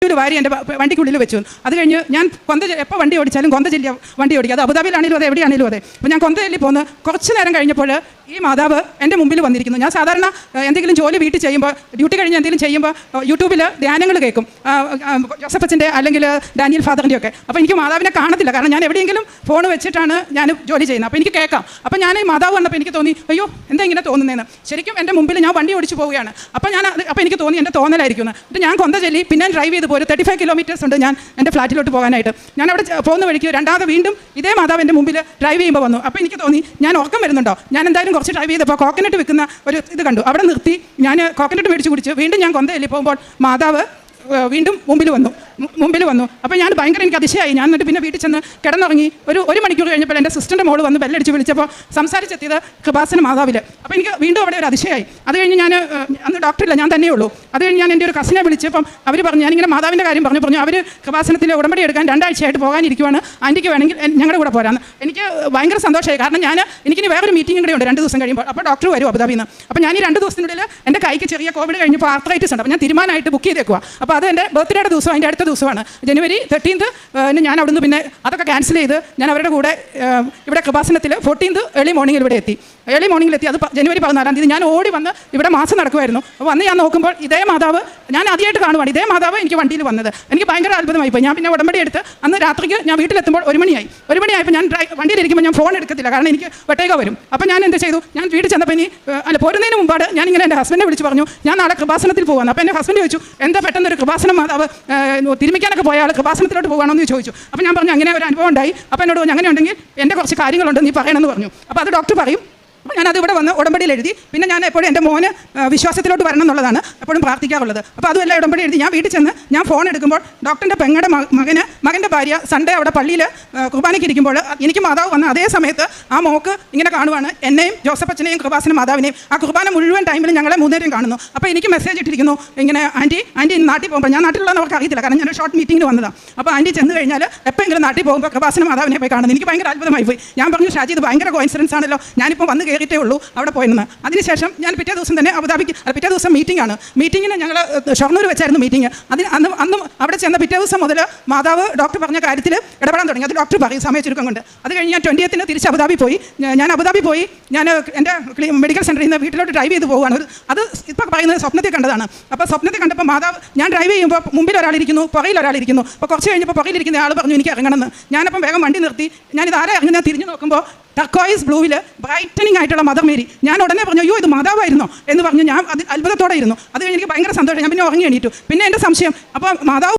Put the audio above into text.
ഒരു വാരി എൻ്റെ വണ്ടിക്കുള്ളിൽ വെച്ചു. അത് കഴിഞ്ഞ് ഞാൻ എപ്പോൾ വണ്ടി ഓടിച്ചാലും കൊന്ത ചൊല്ലി വണ്ടി ഓടിക്കുക. അത് അബുദാബിയിലാണെങ്കിലും അതെ, എവിടെയാണെങ്കിലും അതെ. അപ്പോൾ ഞാൻ കൊന്ത ചൊല്ലി പോന്ന് കുറച്ച് നേരം കഴിഞ്ഞപ്പോൾ ഈ മാതാവ് എൻ്റെ മുമ്പിൽ വന്നിരിക്കുന്നു. ഞാൻ സാധാരണ എന്തെങ്കിലും ജോലി വീട്ടിൽ ചെയ്യുമ്പോൾ, ഡ്യൂട്ടി കഴിഞ്ഞ് എന്തെങ്കിലും ചെയ്യുമ്പോൾ യൂട്യൂബിൽ ധ്യാനങ്ങൾ കേൾക്കും, ജോസഫ് അച്ഛൻ്റെ അല്ലെങ്കിൽ ഡാനിയൽ ഫാദറിൻ്റെ ഒക്കെ. അപ്പോൾ എനിക്ക് മാതാവിനെ കാണത്തില്ല, കാരണം ഞാൻ എവിടെയെങ്കിലും ഫോൺ വെച്ചിട്ടാണ് ഞാൻ ജോലി ചെയ്യുന്നത്. അപ്പോൾ എനിക്ക് കേൾക്കാം. അപ്പോൾ ഞാൻ ഈ മാതാവ് വന്നപ്പോൾ എനിക്ക് തോന്നി, അയ്യോ എന്താ ഇങ്ങനെ തോന്നുന്നതെന്ന്. ശരിക്കും എൻ്റെ മുമ്പിൽ ഞാൻ വണ്ടി ഓടിച്ച് പോവുകയാണ്. അപ്പോൾ എനിക്ക് തോന്നി എൻ്റെ തോന്നലായിരിക്കും. എന്നിട്ട് ഞാൻ കൊന്ത ചൊല്ലി പിന്നെ ഡ്രൈവ് ചെയ്ത് പോരും. 35 കിലോമീറ്റേഴ്സ് ഉണ്ട് ഞാൻ എൻ്റെ ഫ്ലാറ്റിലോട്ട് പോകാനായിട്ട്. ഞാൻ അവിടെ പോകുന്ന വഴിക്ക് രണ്ടാമത് വീണ്ടും ഇതേ മാതാവ് എൻ്റെ മുമ്പിൽ ഡ്രൈവ് ചെയ്യുമ്പോൾ വന്നു. അപ്പോൾ എനിക്ക് തോന്നി, ഞാൻ ഉറക്കം വരുന്നുണ്ടോ, ഞാൻ എന്തായാലും കുറച്ച് ഡ്രൈവ് ചെയ്തപ്പോൾ കോക്കനട്ട് വിൽക്കുന്ന ഒരു ഇത് കണ്ടു. അവിടെ നിർത്തി ഞാൻ കോക്കനട്ട് മേടിച്ച് കുടിച്ച് വീണ്ടും ഞാൻ കൊന്ത ചൊല്ലി പോകുമ്പോൾ മാതാവ് വീണ്ടും മുമ്പിൽ വന്നു. അപ്പോൾ ഞാൻ ഭയങ്കര എനിക്ക് അതിശയായി. ഞാൻ എന്നിട്ട് പിന്നെ വീട്ടിൽ ചെന്ന് കിടന്നുറങ്ങി. ഒരു മണിക്കൂർ കഴിഞ്ഞപ്പോൾ എൻ്റെ സിസ്റ്ററിൻ്റെ മോള് വന്ന് ബെല്ലടിച്ച് വിളിച്ചപ്പോൾ സംസാരിച്ചെത്തിയത് കൃപാസന മാതാവിൽ. അപ്പോൾ എനിക്ക് വീണ്ടും അവിടെ ഒരു അതിശയായി. അത് കഴിഞ്ഞ് ഞാൻ അന്ന് ഡോക്ടറില്ല, ഞാൻ തന്നെയേ ഉള്ളൂ. അത് കഴിഞ്ഞ് ഞാൻ എൻ്റെ ഒരു കസിനെ വിളിച്ചപ്പം അവർ പറഞ്ഞു, ഞാനിങ്ങനെ മാതാവിൻ്റെ കാര്യം പറഞ്ഞു അവർ കൃപാസനത്തിൽ ഉടമ്പടി എടുക്കാൻ 2 ആഴ്ചയായിട്ട് പോകാനിരിക്കുവാണ്, ആൻറ്റിക്ക് വേണമെങ്കിൽ ഞങ്ങളുടെ കൂടെ പോരാന്ന്. എനിക്ക് ഭയങ്കര സന്തോഷമായി. കാരണം എനിക്കിനി വേറൊരു മീറ്റിംഗ് കൂടെ ഉണ്ട് 2 ദിവസം കഴിയുമ്പോൾ. അപ്പോൾ ഡോക്ടർ വരും അബുദാബിയിൽ നിന്ന്. അപ്പോൾ ഞാൻ ഈ 2 ദിവസത്തിനുള്ളിൽ എൻ്റെ കൈക്ക് ചെറിയ കോവിഡ് കഴിഞ്ഞപ്പോൾ ആർത്രൈറ്റിസ് ഉണ്ട്. അപ്പോൾ ഞാൻ തീരുമാനമായിട്ട് ബുക്ക് ചെയ്തേക്കുക. അപ്പോൾ അത് എൻ്റെ ബർത്ത്ഡേയുടെ ദിവസം, അതിൻ്റെ അടുത്ത ദിവസമാണ് ജനുവരി 13th. ഞാൻ അവിടുന്ന് പിന്നെ അതൊക്കെ ക്യാൻസൽ ചെയ്ത് ഞാൻ അവരുടെ കൂടെ ഇവിടെ കൃപാസനത്തിൽ 14th ഏർലി മോർണിംഗിൽ ഇവിടെ എത്തി. അത് ജനുവരി 14-ാം തീയതി ഞാൻ ഓടി വന്ന് ഇവിടെ മാസം നടക്കുമായിരുന്നു. അപ്പോൾ വന്ന് ഞാൻ നോക്കുമ്പോൾ ഇതേ മാതാവ് ഞാൻ ആദ്യമായിട്ട് കാണുവാണ്. ഇതേ മാതാവ് എനിക്ക് വണ്ടിയിൽ വന്നത്. എനിക്ക് ഭയങ്കര അത്ഭുതമായിപ്പോയി. ഞാൻ പിന്നെ ഉടമ്പടി എടുത്ത് അന്ന് രാത്രിക്ക് ഞാൻ വീട്ടിലെത്തുമ്പോൾ 1 മണിയായപ്പോൾ ഞാൻ വണ്ടിയിലിരിക്കുമ്പോൾ ഞാൻ ഫോൺ എടുക്കത്തില്ല, കാരണം എനിക്ക് വെട്ടേക വരും. അപ്പോൾ ഞാൻ എന്ത് ചെയ്തു, ഞാൻ വീട്ടിൽ ചെന്നപ്പോൾ പോരുന്നതിന് മുമ്പാട് ഞാനിങ്ങനെ എൻ്റെ ഹസ്ബൻഡിനെ വിളിച്ച് പറഞ്ഞു, ഞാൻ നാളെ കൃപാസനത്തിൽ പോകുന്നു. അപ്പോൾ എൻ്റെ ഹസ്ബൻഡ് ചോദിച്ചു, എന്താ പെട്ടെന്ന് ഒരു കൃപാസനം മാതാവ് തിരുമിക്കാനൊക്കെ പോയ ആൾ കൃപാസനത്തിലോട്ട് പോകണമെന്ന് ചോദിച്ചു. അപ്പോൾ ഞാൻ പറഞ്ഞു, അങ്ങനെ ഒരു അനുഭവം ഉണ്ടായി. അപ്പോൾ എന്നോട് പറഞ്ഞു, അങ്ങനെ ഉണ്ടെങ്കിൽ എൻ്റെ കുറച്ച് കാര്യങ്ങളുണ്ട്, നീ പറയണമെന്ന് പറഞ്ഞു. അപ്പോൾ അത് ഡോക്ടർ പറയും. അപ്പോൾ ഞാനത് ഇവിടെ വന്ന് ഉടമ്പടിയിൽ എഴുതി. പിന്നെ ഞാൻ എപ്പോഴും എൻ്റെ മോന് വിശ്വാസത്തിലോട്ട് വരണം എന്നുള്ളതാണ് എപ്പോഴും പ്രാർത്ഥിക്കാറുള്ളത്. അപ്പോൾ അതുമെല്ലാം ഉടമ്പടി എഴുതി. ഞാൻ വീട്ടിൽ ചെന്ന് ഞാൻ ഫോൺ എടുക്കുമ്പോൾ ഡോക്ടറിൻ്റെ പെങ്ങളുടെ മകൻ്റെ ഭാര്യ സൺഡേ അവിടെ പള്ളിയിൽ കുർബാനയ്ക്ക് ഇരിക്കുമ്പോൾ എനിക്ക് മാതാവ് വന്ന അതേ സമയത്ത് ആ മോക്ക് ഇങ്ങനെ കാണുവാണ്, എന്നെയും ജോസഫ് അച്ഛനെയും കൃപാസന മാതാവിനെയും. ആ കുർബാന മുഴുവൻ ടൈമിൽ ഞങ്ങളെ 3 പേരെയും കാണുന്നു. അപ്പോൾ എനിക്ക് മെസ്സേജ് ഇട്ടിരിക്കുന്നു, ഇങ്ങനെ ആൻറ്റി നാട്ടിൽ പോകുമ്പോൾ, ഞാൻ നാട്ടിലുള്ളതെന്ന് അവർക്ക് അറിയത്തില്ല, കാരണം ഞാൻ ഷോർട്ട് മീറ്റിങ്ങിന് വന്നതാണ്. അപ്പോൾ ആൻറ്റി ചെന്ന് കഴിഞ്ഞാൽ എപ്പോഴെങ്കിലും നാട്ടിൽ പോകുമ്പോൾ കൃപാസന മാതാവിനെ പോയി കാണുന്നു. എനിക്ക് ഭയങ്കര അത്ഭുതമായി പോയി. ഞാൻ പറഞ്ഞു, ഷാജി ഇത് ഭയങ്കര കോയിൻസിഡൻസ് ആണല്ലോ, ഞാനിപ്പോൾ വന്ന് കയറിയിട്ടേ ഉള്ളൂ അവിടെ പോയെന്ന്. അതിനുശേഷം ഞാൻ പിറ്റേ ദിവസം തന്നെ പിറ്റേ ദിവസം മീറ്റിങ്ങിന് ഞങ്ങൾ ഷൊർണൂർ വെച്ചായിരുന്നു മീറ്റിംഗ്. അന്നും അവിടെ ചെന്ന പിറ്റേ ദിവസം മുതൽ മാതാവ് ഡോക്ടർ പറഞ്ഞ കാര്യത്തിൽ ഇടപെടാൻ തുടങ്ങി. അത് ഡോക്ടർ പറയും സമയ ചുരുക്കം കൊണ്ട്. അത് കഴിഞ്ഞ് ഞാൻ 20th തിരിച്ച് അബുദാബി പോയി. ഞാൻ എൻ്റെ മെഡിക്കൽ സെൻ്ററിൽ നിന്ന് വീട്ടിലോട്ട് ഡ്രൈവ് ചെയ്ത് പോവുകയാണ്. അത് ഇപ്പോൾ പറയുന്നത് സ്വപ്നത്തിൽ കണ്ടതാണ്. അപ്പോൾ സ്വപ്നത്തിൽ കണ്ടപ്പോൾ മാതാവ് ഞാൻ ഡ്രൈവ് ചെയ്യുമ്പോൾ മുമ്പിൽ ഒരാളിരിക്കുന്നു, പുറയിൽ ഒരാളിരിക്കുന്നു. അപ്പോൾ കുറച്ച് കഴിഞ്ഞപ്പോൾ പുറയിലിരിക്കുന്ന ആൾ പറഞ്ഞു, എനിക്ക് ഇറങ്ങണമെന്ന്. ഞാനപ്പം വേഗം വണ്ടി നിർത്തി. ഞാനിത് ആരാ ഇറങ്ങി ഞാൻ തിരിഞ്ഞ് നോക്കുമ്പോൾ ടർക്കോയിസ് ബ്ലൂവിൽ ബ്രൈറ്റനിങ് ആയിട്ടുള്ള മദർ മേരി. ഞാൻ ഉടനെ പറഞ്ഞു, അയ്യോ ഇത് മാതാവായിരുന്നോ എന്ന് പറഞ്ഞു. ഞാൻ അത് അത്ഭുതത്തോടെ ഇരുന്നു. അത് കഴിഞ്ഞ് എനിക്ക് ഭയങ്കര സന്തോഷം. ഞാൻ പിന്നെ ഉറങ്ങി എണീറ്റു. പിന്നെ എൻ്റെ സംശയം, അപ്പോൾ മാതാവ്